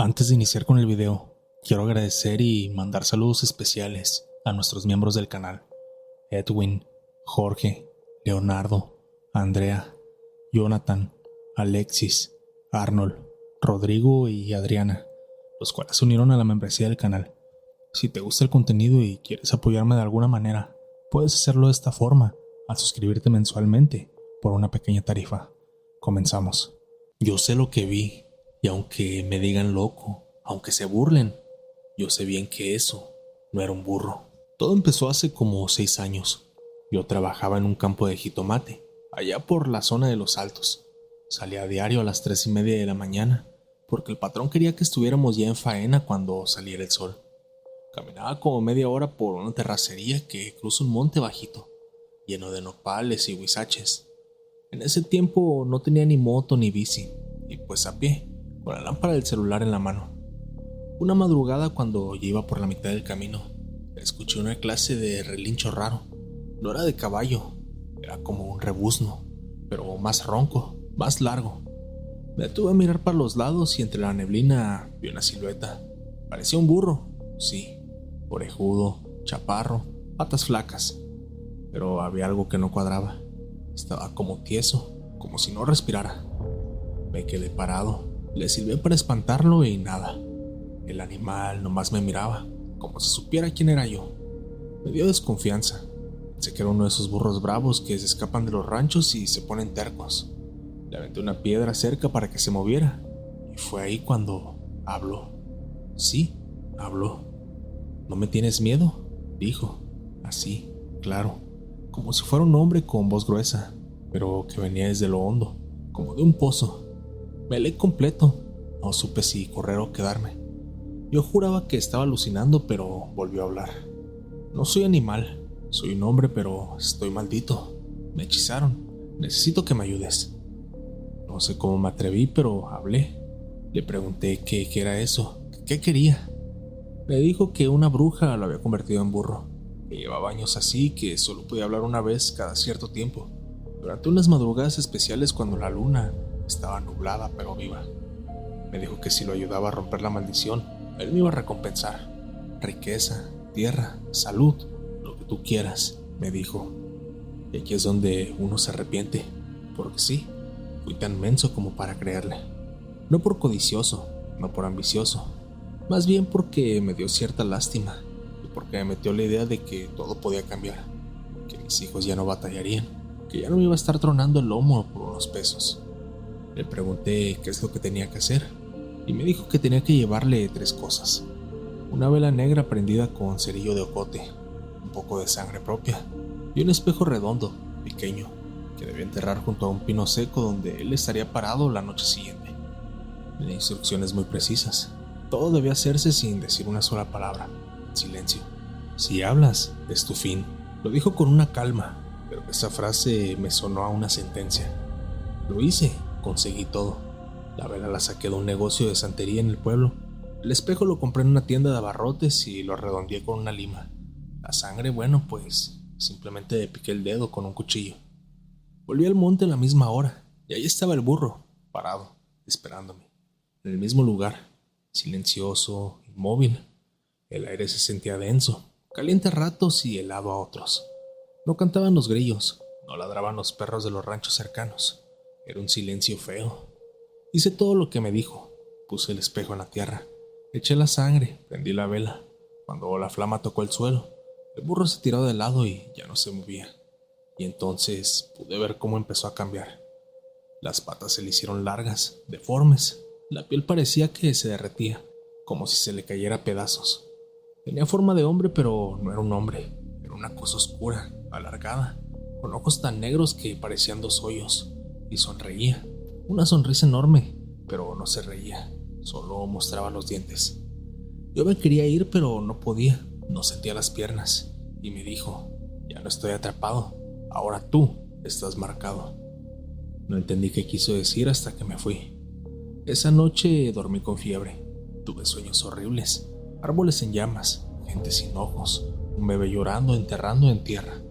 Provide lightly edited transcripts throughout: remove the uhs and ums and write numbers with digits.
Antes de iniciar con el video, quiero agradecer y mandar saludos especiales a nuestros miembros del canal: Edwin, Jorge, Leonardo, Andrea, Jonathan, Alexis, Arnold, Rodrigo y Adriana, los cuales se unieron a la membresía del canal. Si te gusta el contenido y quieres apoyarme de alguna manera, puedes hacerlo de esta forma, al suscribirte mensualmente por una pequeña tarifa. Comenzamos. Yo sé lo que vi, y aunque me digan loco, aunque se burlen, yo sé bien que eso no era un burro. Todo empezó hace como 6 años. Yo trabajaba en un campo de jitomate, allá por la zona de Los Altos. Salía a diario a las 3:30 de la mañana, porque el patrón quería que estuviéramos ya en faena cuando saliera el sol. Caminaba como media hora por una terracería que cruza un monte bajito, lleno de nopales y huizaches. En ese tiempo no tenía ni moto ni bici, y pues a pie, con la lámpara del celular en la mano. Una madrugada, cuando ya iba por la mitad del camino, escuché una clase de relincho raro. No era de caballo, era como un rebuzno, pero más ronco, más largo. Me detuve a mirar para los lados y entre la neblina vi una silueta. Parecía un burro, sí, orejudo, chaparro, patas flacas, pero había algo que no cuadraba. Estaba como tieso, como si no respirara. Me quedé parado, le silbé para espantarlo y nada. El animal nomás me miraba, como si supiera quién era yo. Me dio desconfianza. Pensé que era uno de esos burros bravos que se escapan de los ranchos y se ponen tercos. Le aventé una piedra cerca para que se moviera, y fue ahí cuando habló. Sí, habló. ¿No me tienes miedo?, dijo, así, claro, como si fuera un hombre con voz gruesa, pero que venía desde lo hondo, como de un pozo. Me helé completo, no supe si correr o quedarme. Yo juraba que estaba alucinando, pero volvió a hablar. No soy animal, soy un hombre, pero estoy maldito. Me hechizaron, necesito que me ayudes. No sé cómo me atreví, pero hablé. Le pregunté qué era eso, qué quería. Me dijo que una bruja lo había convertido en burro, que llevaba años así, que solo podía hablar una vez cada cierto tiempo, durante unas madrugadas especiales cuando la luna estaba nublada pero viva. Me dijo que si lo ayudaba a romper la maldición, él me iba a recompensar. Riqueza, tierra, salud, lo que tú quieras, me dijo. Y aquí es donde uno se arrepiente, porque sí, fui tan menso como para creerle. No por codicioso, no por ambicioso, más bien porque me dio cierta lástima y porque me metió la idea de que todo podía cambiar, que mis hijos ya no batallarían, que ya no me iba a estar tronando el lomo por unos pesos. Le pregunté qué es lo que tenía que hacer y me dijo que tenía que llevarle 3 cosas: una vela negra prendida con cerillo de ocote, un poco de sangre propia y un espejo redondo, pequeño, que debía enterrar junto a un pino seco donde él estaría parado la noche siguiente. Me dio instrucciones muy precisas. Todo debía hacerse sin decir una sola palabra, en silencio. Si hablas, es tu fin. Lo dijo con una calma, pero esa frase me sonó a una sentencia. Lo hice, conseguí todo. La vela la saqué de un negocio de santería en el pueblo. El espejo lo compré en una tienda de abarrotes y lo redondeé con una lima. La sangre, bueno, pues simplemente piqué el dedo con un cuchillo. Volví al monte a la misma hora, y ahí estaba el burro, parado, esperándome, en el mismo lugar. Silencioso, inmóvil. El aire se sentía denso, caliente a ratos y helado a otros. No cantaban los grillos, no ladraban los perros de los ranchos cercanos. Era un silencio feo. Hice todo lo que me dijo. Puse el espejo en la tierra, eché la sangre, prendí la vela. Cuando la flama tocó el suelo, el burro se tiró de lado y ya no se movía. Y entonces pude ver cómo empezó a cambiar. Las patas se le hicieron largas, deformes. La piel parecía que se derretía, como si se le cayera a pedazos. Tenía forma de hombre, pero no era un hombre. Era una cosa oscura, alargada, con ojos tan negros que parecían 2 hoyos. Y sonreía. Una sonrisa enorme, pero no se reía, solo mostraba los dientes. Yo me quería ir, pero no podía, no sentía las piernas. Y me dijo: ya no estoy atrapado, ahora tú estás marcado. No entendí qué quiso decir hasta que me fui. Esa noche dormí con fiebre. Tuve sueños horribles. Árboles en llamas, gente sin ojos, un bebé llorando, enterrando en tierra.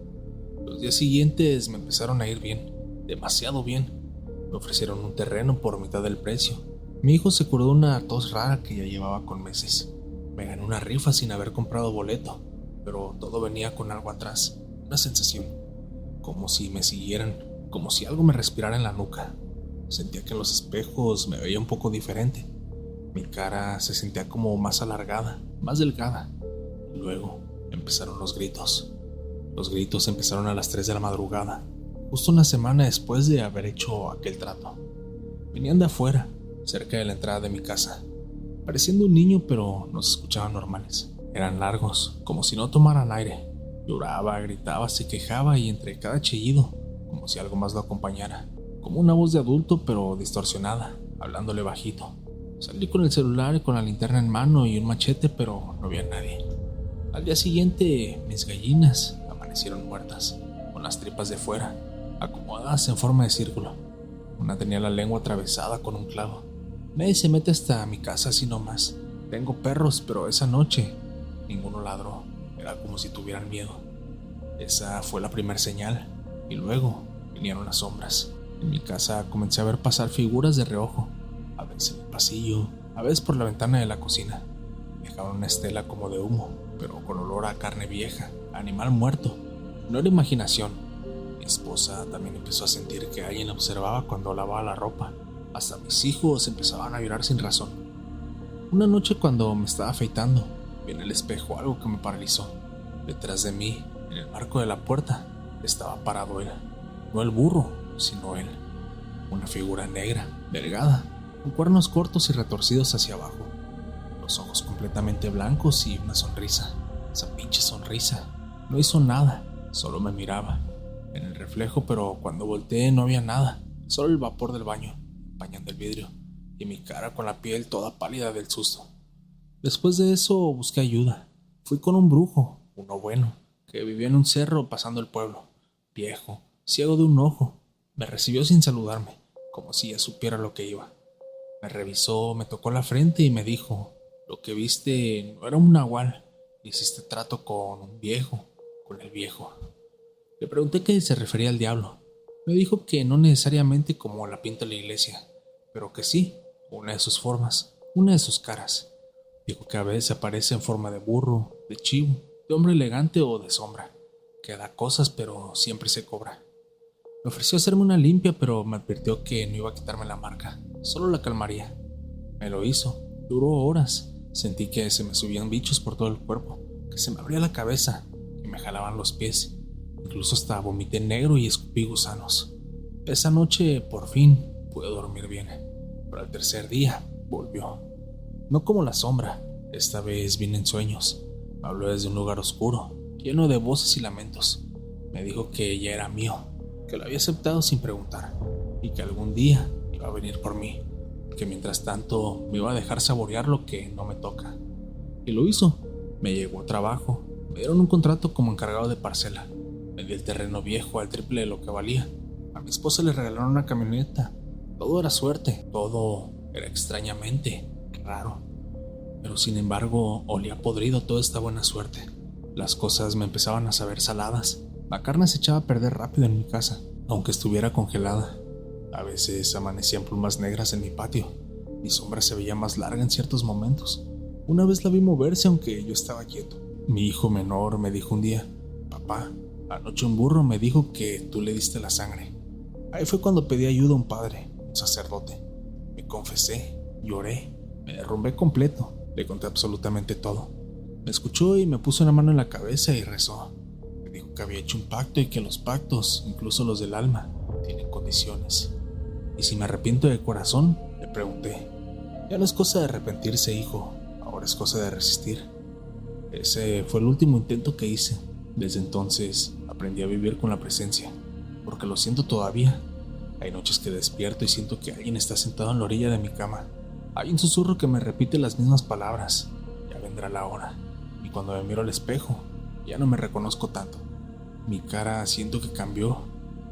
Los días siguientes me empezaron a ir bien, demasiado bien. Me ofrecieron un terreno por mitad del precio. Mi hijo se curó de una tos rara que ya llevaba con meses. Me gané una rifa sin haber comprado boleto, pero todo venía con algo atrás, una sensación, como si me siguieran, como si algo me respirara en la nuca. Sentía que en los espejos me veía un poco diferente. Mi cara se sentía como más alargada, más delgada. Y luego empezaron los gritos. Los gritos empezaron a las 3 de la madrugada, justo una semana después de haber hecho aquel trato. Venían de afuera, cerca de la entrada de mi casa, pareciendo un niño, pero no se escuchaban normales. Eran largos, como si no tomaran aire. Lloraba, gritaba, se quejaba y entre cada chillido, como si algo más lo acompañara. Como una voz de adulto, pero distorsionada, hablándole bajito. Salí con el celular y con la linterna en mano y un machete, pero no había nadie. Al día siguiente, mis gallinas amanecieron muertas, con las tripas de fuera, acomodadas en forma de círculo. Una tenía la lengua atravesada con un clavo. Nadie se mete hasta mi casa así nomás. Tengo perros, pero esa noche ninguno ladró. Era como si tuvieran miedo. Esa fue la primera señal. Y luego vinieron las sombras. En mi casa comencé a ver pasar figuras de reojo. A veces en el pasillo, a veces por la ventana de la cocina. Dejaban una estela como de humo, pero con olor a carne vieja, a animal muerto. No era imaginación. Mi esposa también empezó a sentir que alguien la observaba cuando lavaba la ropa. Hasta mis hijos empezaban a llorar sin razón. Una noche cuando me estaba afeitando, vi en el espejo algo que me paralizó. Detrás de mí, en el marco de la puerta, estaba parado él. No el burro, sino él. Una figura negra, delgada, con cuernos cortos y retorcidos hacia abajo. Los ojos completamente blancos y una sonrisa. Esa pinche sonrisa. No hizo nada, solo me miraba. En el reflejo, pero cuando volteé no había nada. Solo el vapor del baño, empañando el vidrio, y mi cara con la piel toda pálida del susto. Después de eso busqué ayuda. Fui con un brujo, uno bueno, que vivía en un cerro pasando el pueblo. Viejo, ciego de un ojo. Me recibió sin saludarme, como si ya supiera lo que iba. Me revisó, me tocó la frente y me dijo: lo que viste no era un nahual. Hiciste trato con un viejo, con el viejo. Le pregunté qué se refería al diablo. Me dijo que no necesariamente como la pinta la iglesia, pero que sí, una de sus formas, una de sus caras. Dijo que a veces aparece en forma de burro, de chivo, de hombre elegante o de sombra, que da cosas pero siempre se cobra. Me ofreció hacerme una limpia, pero me advirtió que no iba a quitarme la marca, solo la calmaría. Me lo hizo, duró horas. Sentí que se me subían bichos por todo el cuerpo, que se me abría la cabeza, que me jalaban los pies. Incluso hasta vomité negro y escupí gusanos. Esa noche, por fin, pude dormir bien. Pero al tercer día, volvió. No como la sombra, esta vez vine en sueños. Me habló desde un lugar oscuro, lleno de voces y lamentos. Me dijo que ya era mío, que lo había aceptado sin preguntar, y que algún día iba a venir por mí, que mientras tanto me iba a dejar saborear lo que no me toca. Y lo hizo. Me llegó a trabajo, me dieron un contrato como encargado de parcela. Vendí el terreno viejo al triple de lo que valía. A mi esposa le regalaron una camioneta. Todo era suerte, todo era extrañamente raro. Pero sin embargo, olía podrido toda esta buena suerte. Las cosas me empezaban a saber saladas. La carne se echaba a perder rápido en mi casa, aunque estuviera congelada. A veces amanecían plumas negras en mi patio. Mi sombra se veía más larga en ciertos momentos. Una vez la vi moverse aunque yo estaba quieto. Mi hijo menor me dijo un día: papá, anoche un burro me dijo que tú le diste la sangre. Ahí fue cuando pedí ayuda a un padre, un sacerdote. Me confesé, lloré, me derrumbé completo. Le conté absolutamente todo. Me escuchó y me puso una mano en la cabeza y rezó. Me dijo que había hecho un pacto y que los pactos, incluso los del alma, tienen condiciones. ¿Y si me arrepiento de corazón?, le pregunté. Ya no es cosa de arrepentirse, hijo, ahora es cosa de resistir. Ese fue el último intento que hice. Desde entonces aprendí a vivir con la presencia, porque lo siento todavía. Hay noches que despierto y siento que alguien está sentado en la orilla de mi cama. Hay un susurro que me repite las mismas palabras: ya vendrá la hora. Y cuando me miro al espejo, ya no me reconozco tanto. Mi cara siento que cambió.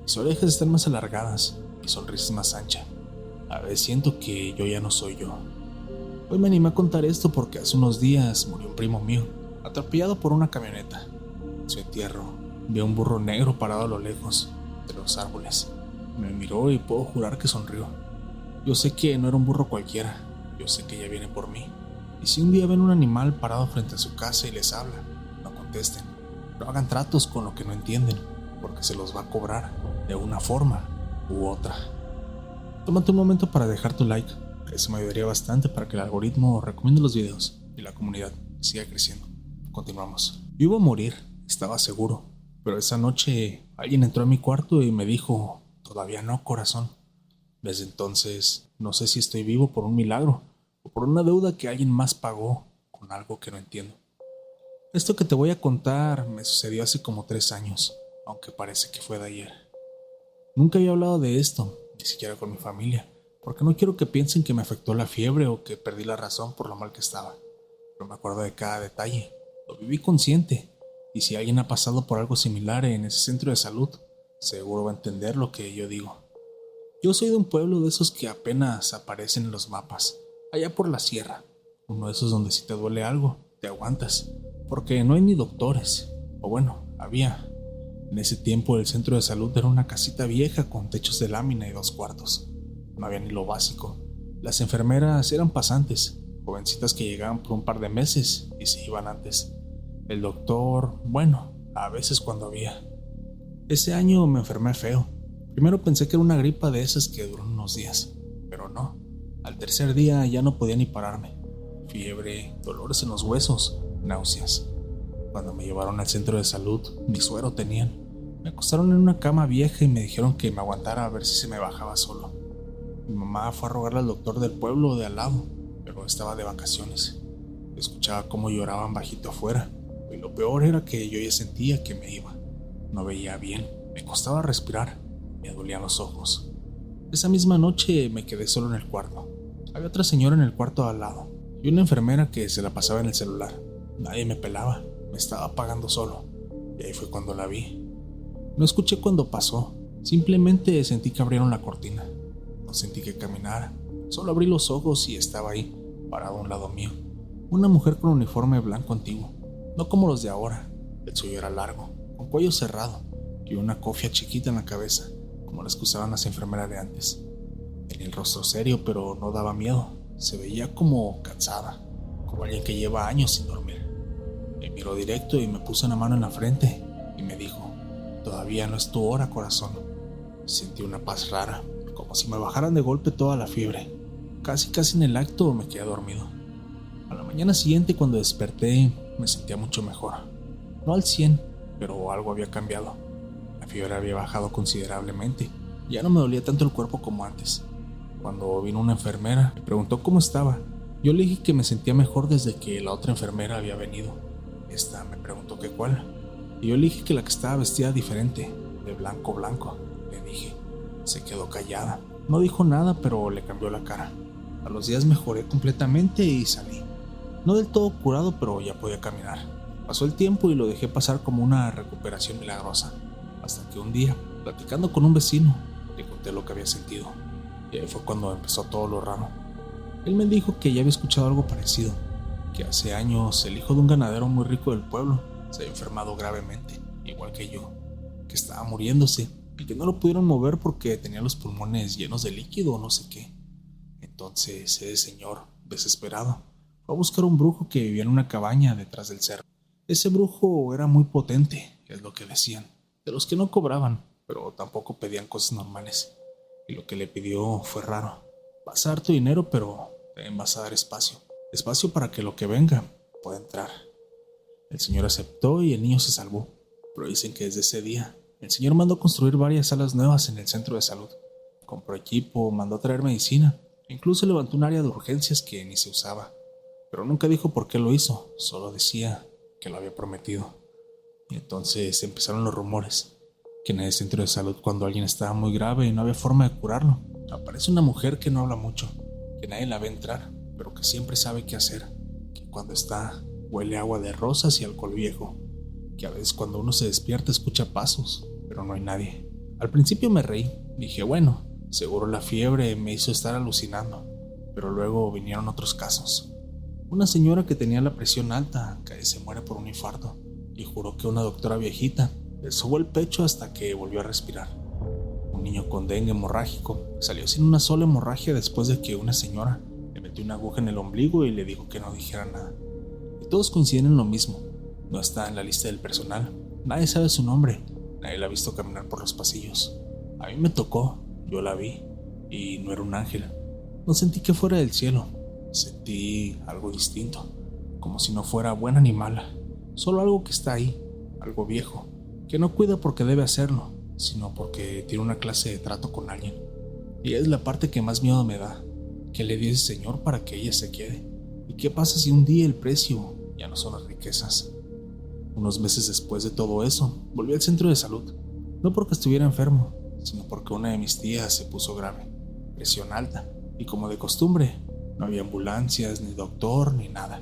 Mis orejas están más alargadas, mi sonrisa es más ancha. A veces siento que yo ya no soy yo. Hoy me animé a contar esto porque hace unos días murió un primo mío, atropellado por una camioneta. En su entierro, vi a un burro negro parado a lo lejos, entre los árboles. Me miró y puedo jurar que sonrió. Yo sé que no era un burro cualquiera, yo sé que ella viene por mí. Y si un día ven un animal parado frente a su casa y les habla, no contesten, no hagan tratos con lo que no entienden, porque se los va a cobrar de una forma u otra. Tómate un momento para dejar tu like, eso me ayudaría bastante para que el algoritmo recomiende los videos y la comunidad siga creciendo. Continuamos. Yo iba a morir, estaba seguro, pero esa noche alguien entró a mi cuarto y me dijo, todavía no, corazón. Desde entonces, no sé si estoy vivo por un milagro o por una deuda que alguien más pagó con algo que no entiendo. Esto que te voy a contar me sucedió hace como 3 años, aunque parece que fue de ayer. Nunca había hablado de esto, ni siquiera con mi familia, porque no quiero que piensen que me afectó la fiebre o que perdí la razón por lo mal que estaba. Pero me acuerdo de cada detalle, lo viví consciente, y si alguien ha pasado por algo similar en ese centro de salud, seguro va a entender lo que yo digo. Yo soy de un pueblo de esos que apenas aparecen en los mapas, allá por la sierra, uno de esos donde si te duele algo, te aguantas, porque no hay ni doctores, o bueno, había. En ese tiempo el centro de salud era una casita vieja con techos de lámina y 2 cuartos. No había ni lo básico. Las enfermeras eran pasantes, jovencitas que llegaban por un par de meses y se iban antes. El doctor, bueno, a veces cuando había. Ese año me enfermé feo. Primero pensé que era una gripa de esas que duran unos días, pero no. Al tercer día ya no podía ni pararme. Fiebre, dolores en los huesos, náuseas. Cuando me llevaron al centro de salud, ni suero tenían. Me acostaron en una cama vieja y me dijeron que me aguantara a ver si se me bajaba solo. Mi mamá fue a rogarle al doctor del pueblo de al lado, pero estaba de vacaciones. Escuchaba cómo lloraban bajito afuera, y lo peor era que yo ya sentía que me iba. No veía bien, me costaba respirar, me dolían los ojos. Esa misma noche me quedé solo en el cuarto. Había otra señora en el cuarto al lado, y una enfermera que se la pasaba en el celular. Nadie me pelaba, me estaba apagando solo, y ahí fue cuando la vi. No escuché cuando pasó, simplemente sentí que abrieron la cortina. No sentí que caminara, solo abrí los ojos y estaba ahí, parado a un lado mío. Una mujer con uniforme blanco antiguo, no como los de ahora. El suyo era largo, con cuello cerrado, y una cofia chiquita en la cabeza, como las que usaban las enfermeras de antes. Tenía el rostro serio, pero no daba miedo. Se veía como cansada, como alguien que lleva años sin dormir. Me miró directo y me puso una mano en la frente y me dijo, todavía no es tu hora, corazón. Sentí una paz rara, como si me bajaran de golpe toda la fiebre. Casi en el acto me quedé dormido. A la mañana siguiente, cuando desperté, me sentía mucho mejor. No al 100, pero algo había cambiado. La fiebre había bajado considerablemente. Ya no me dolía tanto el cuerpo como antes. Cuando vino una enfermera, me preguntó cómo estaba. Yo le dije que me sentía mejor desde que la otra enfermera había venido. Esta me preguntó que cuál. Y yo le dije que la que estaba vestida diferente, de blanco blanco. Le dije. Se quedó callada. No dijo nada, pero le cambió la cara. A los días mejoré completamente y salí. No del todo curado, pero ya podía caminar. Pasó el tiempo y lo dejé pasar como una recuperación milagrosa. Hasta que un día, platicando con un vecino, le conté lo que había sentido. Y ahí fue cuando empezó todo lo raro. Él me dijo que ya había escuchado algo parecido, que hace años el hijo de un ganadero muy rico del pueblo se había enfermado gravemente, igual que yo, que estaba muriéndose y que no lo pudieron mover porque tenía los pulmones llenos de líquido o no sé qué. Entonces ese señor, desesperado, fue a buscar un brujo que vivía en una cabaña detrás del cerro. Ese brujo era muy potente, es lo que decían, de los que no cobraban, pero tampoco pedían cosas normales. Y lo que le pidió fue raro. Vas a dar tu dinero, pero también vas a dar espacio. Espacio para que lo que venga pueda entrar. El señor aceptó y el niño se salvó. Pero dicen que desde ese día, el señor mandó construir varias salas nuevas en el centro de salud. Compró equipo, mandó a traer medicina. E incluso levantó un área de urgencias que ni se usaba. Pero nunca dijo por qué lo hizo, solo decía que lo había prometido. Y entonces empezaron los rumores. Que en el centro de salud, cuando alguien estaba muy grave y no había forma de curarlo, aparece una mujer que no habla mucho, que nadie la ve entrar, pero que siempre sabe qué hacer, que cuando está huele agua de rosas y alcohol viejo, que a veces cuando uno se despierta escucha pasos, pero no hay nadie. Al principio me reí, dije bueno, seguro la fiebre me hizo estar alucinando, pero luego vinieron otros casos. Una señora que tenía la presión alta casi se muere por un infarto y juró que una doctora viejita le sobó el pecho hasta que volvió a respirar. Un niño con dengue hemorrágico salió sin una sola hemorragia después de que una señora le metió una aguja en el ombligo y le dijo que no dijera nada. Y todos coinciden en lo mismo. No está en la lista del personal. Nadie sabe su nombre. Nadie la ha visto caminar por los pasillos. A mí me tocó, yo la vi, y no era un ángel. No sentí que fuera del cielo. Sentí algo distinto, como si no fuera buena ni mala. Solo algo que está ahí, algo viejo, que no cuida porque debe hacerlo, sino porque tiene una clase de trato con alguien. Y es la parte que más miedo me da. ¿Qué le dio ese señor para que ella se quede? ¿Y qué pasa si un día el precio ya no son las riquezas? Unos meses después de todo eso, volví al centro de salud. No porque estuviera enfermo, sino porque una de mis tías se puso grave, presión alta, y como de costumbre, no había ambulancias, ni doctor, ni nada.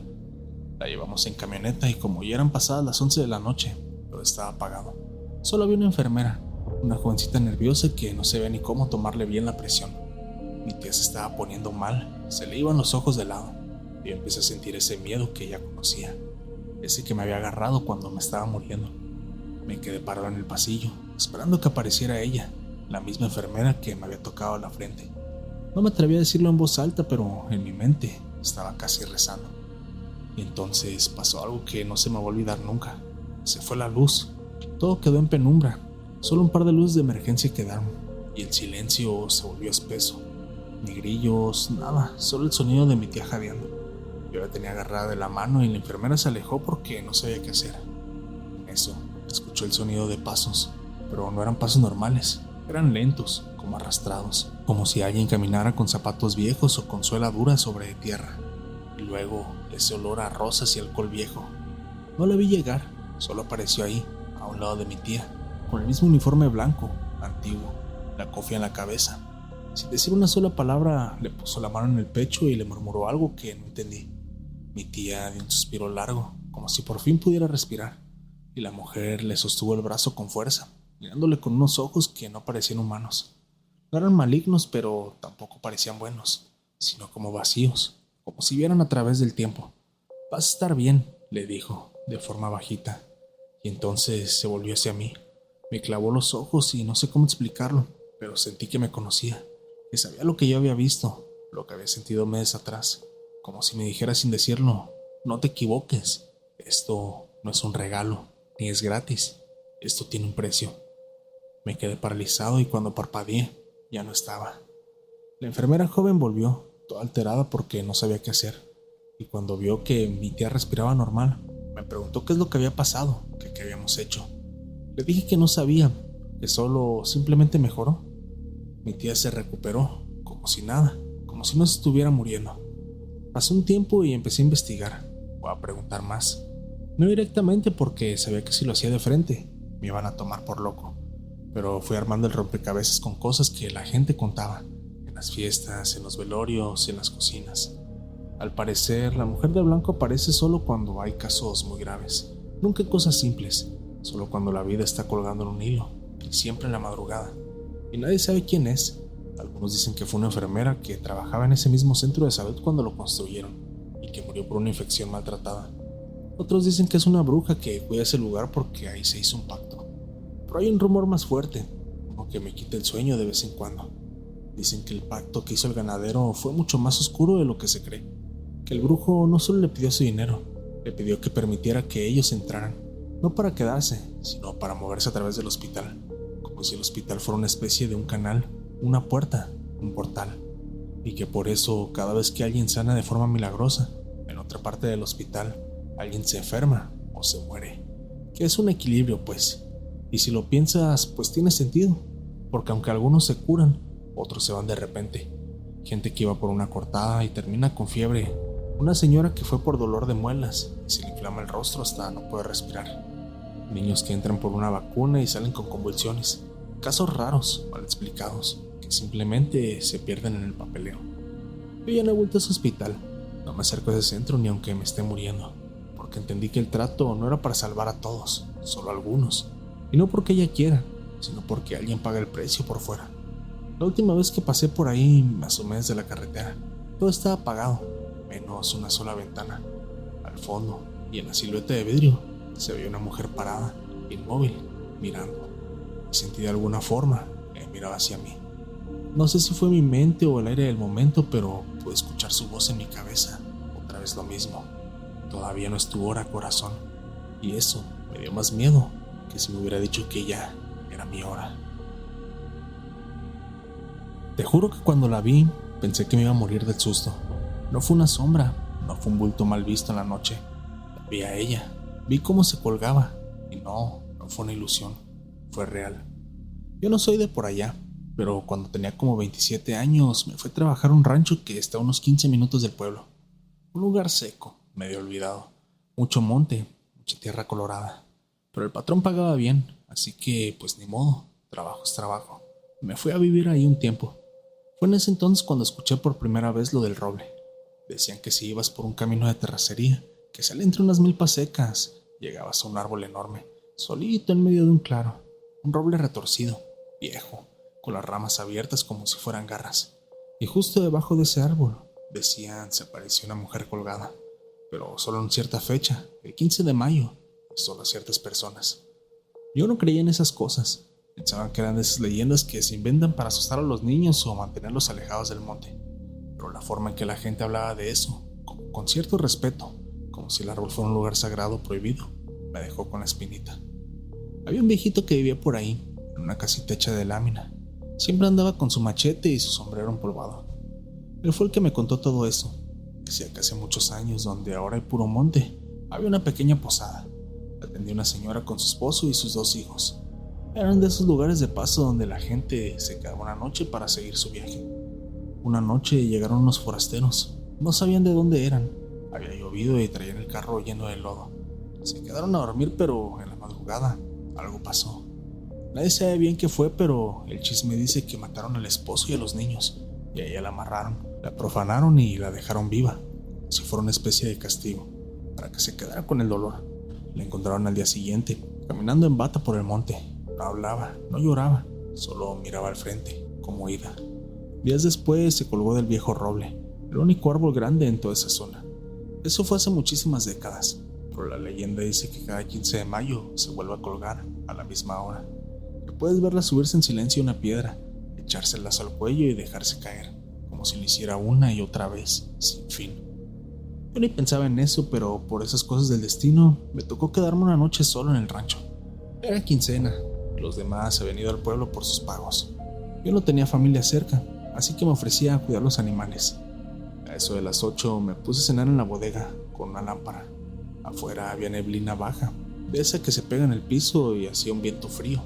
La llevamos en camioneta y como ya eran pasadas las 11 de la noche, todo estaba apagado. Solo había una enfermera, una jovencita nerviosa que no sabía ni cómo tomarle bien la presión. Mi tía se estaba poniendo mal, se le iban los ojos de lado, y yo empecé a sentir ese miedo que ella conocía, ese que me había agarrado cuando me estaba muriendo. Me quedé parado en el pasillo, esperando que apareciera ella, la misma enfermera que me había tocado la frente. No me atreví a decirlo en voz alta, pero en mi mente estaba casi rezando. Y entonces pasó algo que no se me va a olvidar nunca. Se fue la luz, todo quedó en penumbra, solo un par de luces de emergencia quedaron, y el silencio se volvió espeso. Ni grillos, nada, solo el sonido de mi tía jadeando. Yo la tenía agarrada de la mano y la enfermera se alejó porque no sabía qué hacer. En eso, escuchó el sonido de pasos, pero no eran pasos normales, eran lentos, como arrastrados, como si alguien caminara con zapatos viejos o con suela dura sobre tierra. Y luego, ese olor a rosas y alcohol viejo. No la vi llegar, solo apareció ahí, a un lado de mi tía, con el mismo uniforme blanco, antiguo, la cofia en la cabeza. Sin decir una sola palabra, le puso la mano en el pecho y le murmuró algo que no entendí. Mi tía dio un suspiro largo, como si por fin pudiera respirar, y la mujer le sostuvo el brazo con fuerza, mirándole con unos ojos que no parecían humanos. No eran malignos, pero tampoco parecían buenos, sino como vacíos, como si vieran a través del tiempo. «Vas a estar bien», le dijo, de forma bajita, y entonces se volvió hacia mí. Me clavó los ojos y no sé cómo explicarlo, pero sentí que me conocía, que sabía lo que yo había visto, lo que había sentido meses atrás, como si me dijera sin decirlo: «No te equivoques, esto no es un regalo, ni es gratis, esto tiene un precio». Me quedé paralizado y cuando parpadeé, ya no estaba. La enfermera joven volvió, toda alterada porque no sabía qué hacer, y cuando vio que mi tía respiraba normal, me preguntó qué es lo que había pasado, que qué habíamos hecho. Le dije que no sabía, que solo simplemente mejoró. Mi tía se recuperó, como si nada, como si no se estuviera muriendo. Pasó un tiempo y empecé a investigar, o a preguntar más. No directamente porque sabía que si lo hacía de frente, me iban a tomar por loco, pero fui armando el rompecabezas con cosas que la gente contaba, en las fiestas, en los velorios, en las cocinas. Al parecer, la mujer de blanco aparece solo cuando hay casos muy graves, nunca en cosas simples, solo cuando la vida está colgando en un hilo, y siempre en la madrugada. Y nadie sabe quién es. Algunos dicen que fue una enfermera que trabajaba en ese mismo centro de salud cuando lo construyeron, y que murió por una infección maltratada. Otros dicen que es una bruja que cuida ese lugar porque ahí se hizo un pacto. Pero hay un rumor más fuerte, uno que me quita el sueño de vez en cuando. Dicen que el pacto que hizo el ganadero fue mucho más oscuro de lo que se cree, que el brujo no solo le pidió su dinero, le pidió que permitiera que ellos entraran, no para quedarse, sino para moverse a través del hospital, como si el hospital fuera una especie de un canal, una puerta, un portal, y que por eso cada vez que alguien sana de forma milagrosa, en otra parte del hospital, alguien se enferma o se muere, que es un equilibrio pues, y si lo piensas pues tiene sentido, porque aunque algunos se curan, otros se van de repente, gente que iba por una cortada y termina con fiebre, una señora que fue por dolor de muelas y se le inflama el rostro hasta no poder respirar, niños que entran por una vacuna y salen con convulsiones, casos raros, mal explicados, que simplemente se pierden en el papeleo. Yo ya no he vuelto a ese hospital, no me acerco a ese centro ni aunque me esté muriendo, porque entendí que el trato no era para salvar a todos, solo a algunos, y no porque ella quiera, sino porque alguien paga el precio por fuera. La última vez que pasé por ahí me asomé desde la carretera, todo estaba apagado, menos una sola ventana. Al fondo, y en la silueta de vidrio, se veía una mujer parada, inmóvil, mirando, y sentí de alguna forma miraba hacia mí. No sé si fue mi mente o el aire del momento, pero pude escuchar su voz en mi cabeza. Otra vez lo mismo. Todavía no es tu hora, corazón. Y eso me dio más miedo que si me hubiera dicho que ya era mi hora. Te juro que cuando la vi, pensé que me iba a morir del susto. No fue una sombra, no fue un bulto mal visto en la noche. La vi a ella, vi cómo se colgaba. Y no fue una ilusión, fue real. Yo no soy de por allá, pero cuando tenía como 27 años me fui a trabajar a un rancho que está a unos 15 minutos del pueblo. Un lugar seco, medio olvidado. Mucho monte, mucha tierra colorada. Pero el patrón pagaba bien, así que pues ni modo, trabajo es trabajo. Me fui a vivir ahí un tiempo. Fue en ese entonces cuando escuché por primera vez lo del roble. Decían que si ibas por un camino de terracería, que sale entre unas milpas secas, llegabas a un árbol enorme, solito en medio de un claro. Un roble retorcido, viejo, con las ramas abiertas como si fueran garras. Y justo debajo de ese árbol, decían, se apareció una mujer colgada. Pero solo en cierta fecha, el 15 de mayo, y solo a ciertas personas. Yo no creía en esas cosas. Pensaban que eran de esas leyendas que se inventan para asustar a los niños o mantenerlos alejados del monte. Pero la forma en que la gente hablaba de eso, con cierto respeto, como si el árbol fuera un lugar sagrado prohibido, me dejó con la espinita. Había un viejito que vivía por ahí, en una casita hecha de lámina. Siempre andaba con su machete y su sombrero empolvado. Él fue el que me contó todo eso. Decía que hace muchos años, donde ahora hay puro monte, había una pequeña posada. La atendía una señora con su esposo y sus 2 hijos. Eran de esos lugares de paso donde la gente se quedaba una noche para seguir su viaje. Una noche llegaron unos forasteros. No sabían de dónde eran. Había llovido y traían el carro lleno de lodo. Se quedaron a dormir, pero en la madrugada algo pasó. Nadie sabe bien qué fue, pero el chisme dice que mataron al esposo y a los niños, y a ella la amarraron, la profanaron y la dejaron viva, como si fuera una especie de castigo, para que se quedara con el dolor. La encontraron al día siguiente, caminando en bata por el monte. No hablaba, no lloraba, solo miraba al frente, como ida. Días después se colgó del viejo roble, el único árbol grande en toda esa zona. Eso fue hace muchísimas décadas, pero la leyenda dice que cada 15 de mayo se vuelve a colgar a la misma hora. Que puedes verla subirse en silencio a una piedra, echarse el lazo al cuello y dejarse caer, como si lo hiciera una y otra vez, sin fin. Yo ni pensaba en eso, pero por esas cosas del destino, me tocó quedarme una noche solo en el rancho. Era quincena. Los demás habían ido al pueblo por sus pagos. Yo no tenía familia cerca, así que me ofrecía a cuidar los animales. A eso de las 8 me puse a cenar en la bodega con una lámpara. Afuera había neblina baja, de esa que se pega en el piso y hacía un viento frío,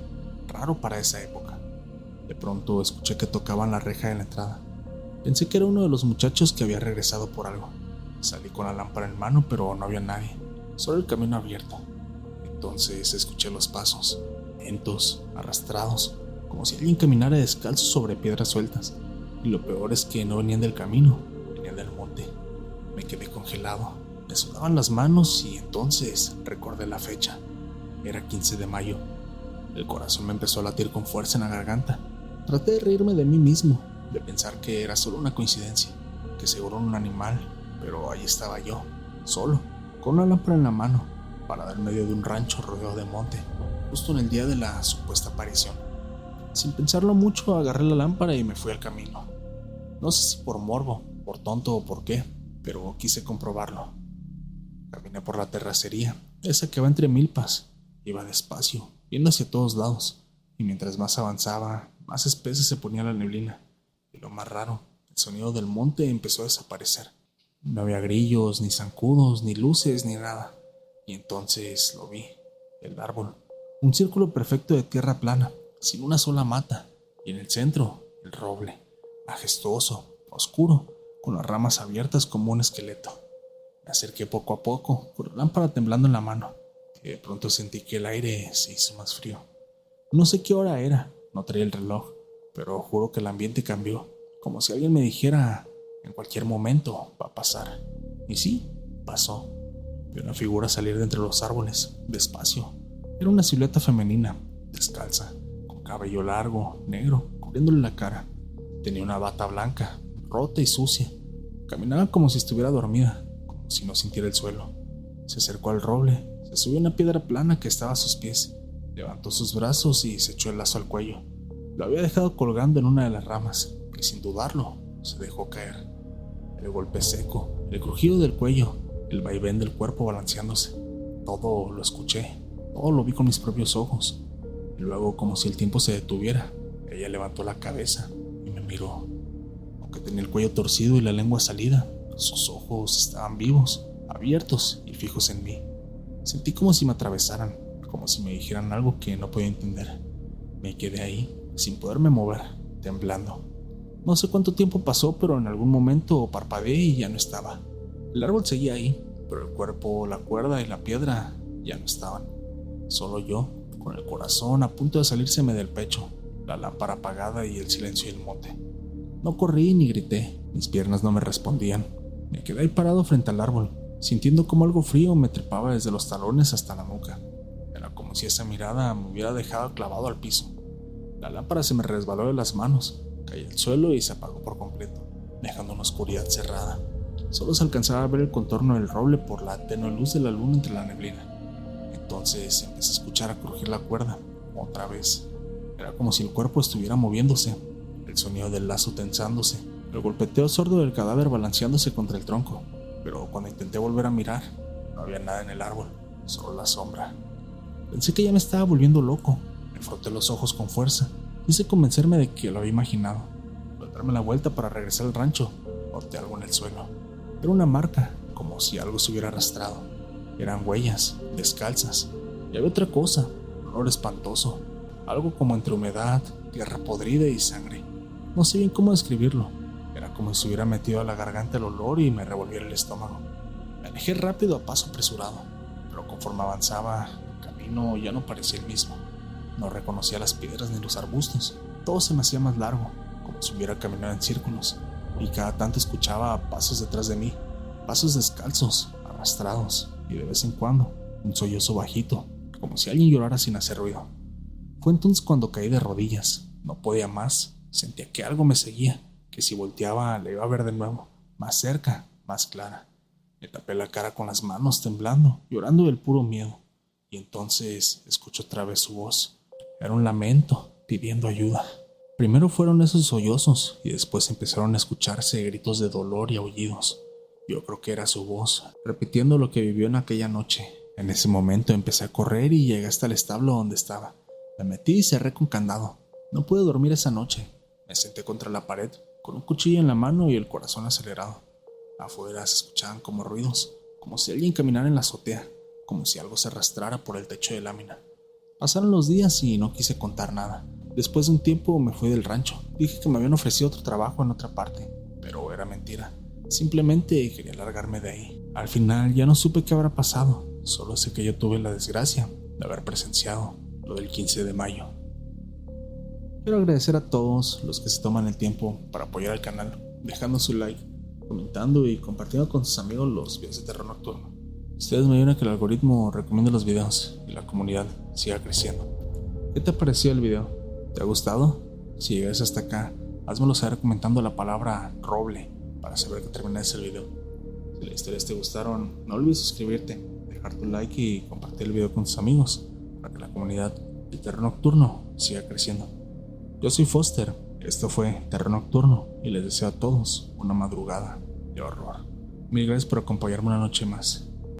raro para esa época. De pronto escuché que tocaban la reja de la entrada. Pensé que era uno de los muchachos que había regresado por algo. Salí con la lámpara en mano, pero no había nadie, solo el camino abierto. Entonces escuché los pasos, lentos, arrastrados, como si alguien caminara descalzo sobre piedras sueltas. Y lo peor es que no venían del camino, venían del monte. Me quedé congelado, me sudaban las manos y entonces recordé la fecha. Era 15 de mayo. El corazón me empezó a latir con fuerza en la garganta. Traté de reírme de mí mismo, de pensar que era solo una coincidencia, que seguro era un animal, pero ahí estaba yo, solo, con una lámpara en la mano, parada en medio de un rancho rodeado de monte, justo en el día de la supuesta aparición. Sin pensarlo mucho, agarré la lámpara y me fui al camino. No sé si por morbo, por tonto o por qué, pero quise comprobarlo. Caminé por la terracería, esa que va entre milpas. Iba despacio, viendo hacia todos lados, y mientras más avanzaba, más espesa se ponía la neblina. Y lo más raro, el sonido del monte empezó a desaparecer. No había grillos, ni zancudos, ni luces, ni nada. Y entonces lo vi, el árbol. Un círculo perfecto de tierra plana, sin una sola mata. Y en el centro, el roble, majestuoso, oscuro, con las ramas abiertas como un esqueleto. Me acerqué poco a poco, con la lámpara temblando en la mano. Y de pronto sentí que el aire se hizo más frío. No sé qué hora era, no traía el reloj, pero juro que el ambiente cambió, como si alguien me dijera: en cualquier momento va a pasar. Y sí, pasó. Vi una figura salir de entre los árboles, despacio. Era una silueta femenina, descalza, con cabello largo, negro, cubriéndole la cara. Tenía una bata blanca, rota y sucia. Caminaba como si estuviera dormida, como si no sintiera el suelo. Se acercó al roble, se subió a una piedra plana que estaba a sus pies, levantó sus brazos y se echó el lazo al cuello. Lo había dejado colgando en una de las ramas, y sin dudarlo, se dejó caer. El golpe seco, el crujido del cuello, el vaivén del cuerpo balanceándose. Todo lo escuché, todo lo vi con mis propios ojos. Y luego, como si el tiempo se detuviera, ella levantó la cabeza y me miró. Aunque tenía el cuello torcido y la lengua salida, sus ojos estaban vivos, abiertos y fijos en mí. Sentí como si me atravesaran, como si me dijeran algo que no podía entender. Me quedé ahí, sin poderme mover, temblando. No sé cuánto tiempo pasó, pero en algún momento parpadeé y ya no estaba. El árbol seguía ahí, pero el cuerpo, la cuerda y la piedra ya no estaban. Solo yo, con el corazón a punto de salírseme del pecho, la lámpara apagada y el silencio y el monte. No corrí ni grité, mis piernas no me respondían. Me quedé ahí parado frente al árbol, sintiendo como algo frío me trepaba desde los talones hasta la nuca. Era como si esa mirada me hubiera dejado clavado al piso. La lámpara se me resbaló de las manos, caí al suelo y se apagó por completo, dejando una oscuridad cerrada. Solo se alcanzaba a ver el contorno del roble por la tenue luz de la luna entre la neblina. Entonces empecé a escuchar a crujir la cuerda, otra vez. Era como si el cuerpo estuviera moviéndose, el sonido del lazo tensándose, el golpeteo sordo del cadáver balanceándose contra el tronco. Pero cuando intenté volver a mirar, no había nada en el árbol, solo la sombra. Pensé que ya me estaba volviendo loco. Me froté los ojos con fuerza. Quise convencerme de que lo había imaginado. Al darme la vuelta para regresar al rancho, noté algo en el suelo. Era una marca, como si algo se hubiera arrastrado. Eran huellas, descalzas. Y había otra cosa, un olor espantoso. Algo como entre humedad, tierra podrida y sangre. No sé bien cómo describirlo. Era como si hubiera metido a la garganta el olor y me revolviera el estómago. Me alejé rápido a paso apresurado, pero conforme avanzaba, el camino ya no parecía el mismo. No reconocía las piedras ni los arbustos. Todo se me hacía más largo, como si hubiera caminado en círculos, y cada tanto escuchaba pasos detrás de mí, pasos descalzos, arrastrados, y de vez en cuando un sollozo bajito, como si alguien llorara sin hacer ruido. Fue entonces cuando caí de rodillas. No podía más, sentía que algo me seguía, que si volteaba la iba a ver de nuevo, más cerca, más clara. Me tapé la cara con las manos temblando, llorando del puro miedo, y entonces escuché otra vez su voz. Era un lamento, pidiendo ayuda. Primero fueron esos sollozos y después empezaron a escucharse gritos de dolor y aullidos. Yo creo que era su voz, repitiendo lo que vivió en aquella noche. En ese momento empecé a correr y llegué hasta el establo donde estaba. Me metí y cerré con candado. No pude dormir esa noche. Me senté contra la pared, con un cuchillo en la mano y el corazón acelerado. Afuera se escuchaban como ruidos, como si alguien caminara en la azotea, como si algo se arrastrara por el techo de lámina. Pasaron los días y no quise contar nada. Después de un tiempo me fui del rancho. Dije que me habían ofrecido otro trabajo en otra parte, pero era mentira. Simplemente quería largarme de ahí. Al final ya no supe qué habrá pasado. Solo sé que yo tuve la desgracia de haber presenciado lo del 15 de mayo. Quiero agradecer a todos los que se toman el tiempo para apoyar al canal, dejando su like, comentando y compartiendo con sus amigos los videos de terror nocturno. Ustedes me ayudan a que el algoritmo recomiende los videos y la comunidad siga creciendo. ¿Qué te pareció el video? ¿Te ha gustado? Si llegas hasta acá, házmelo saber comentando la palabra roble para saber que terminaste el video. Si las historias te gustaron, no olvides suscribirte, dejar tu like y compartir el video con tus amigos para que la comunidad de terror nocturno siga creciendo. Yo soy Foster, esto fue Terror Nocturno y les deseo a todos una madrugada de horror. Mil gracias por acompañarme una noche más.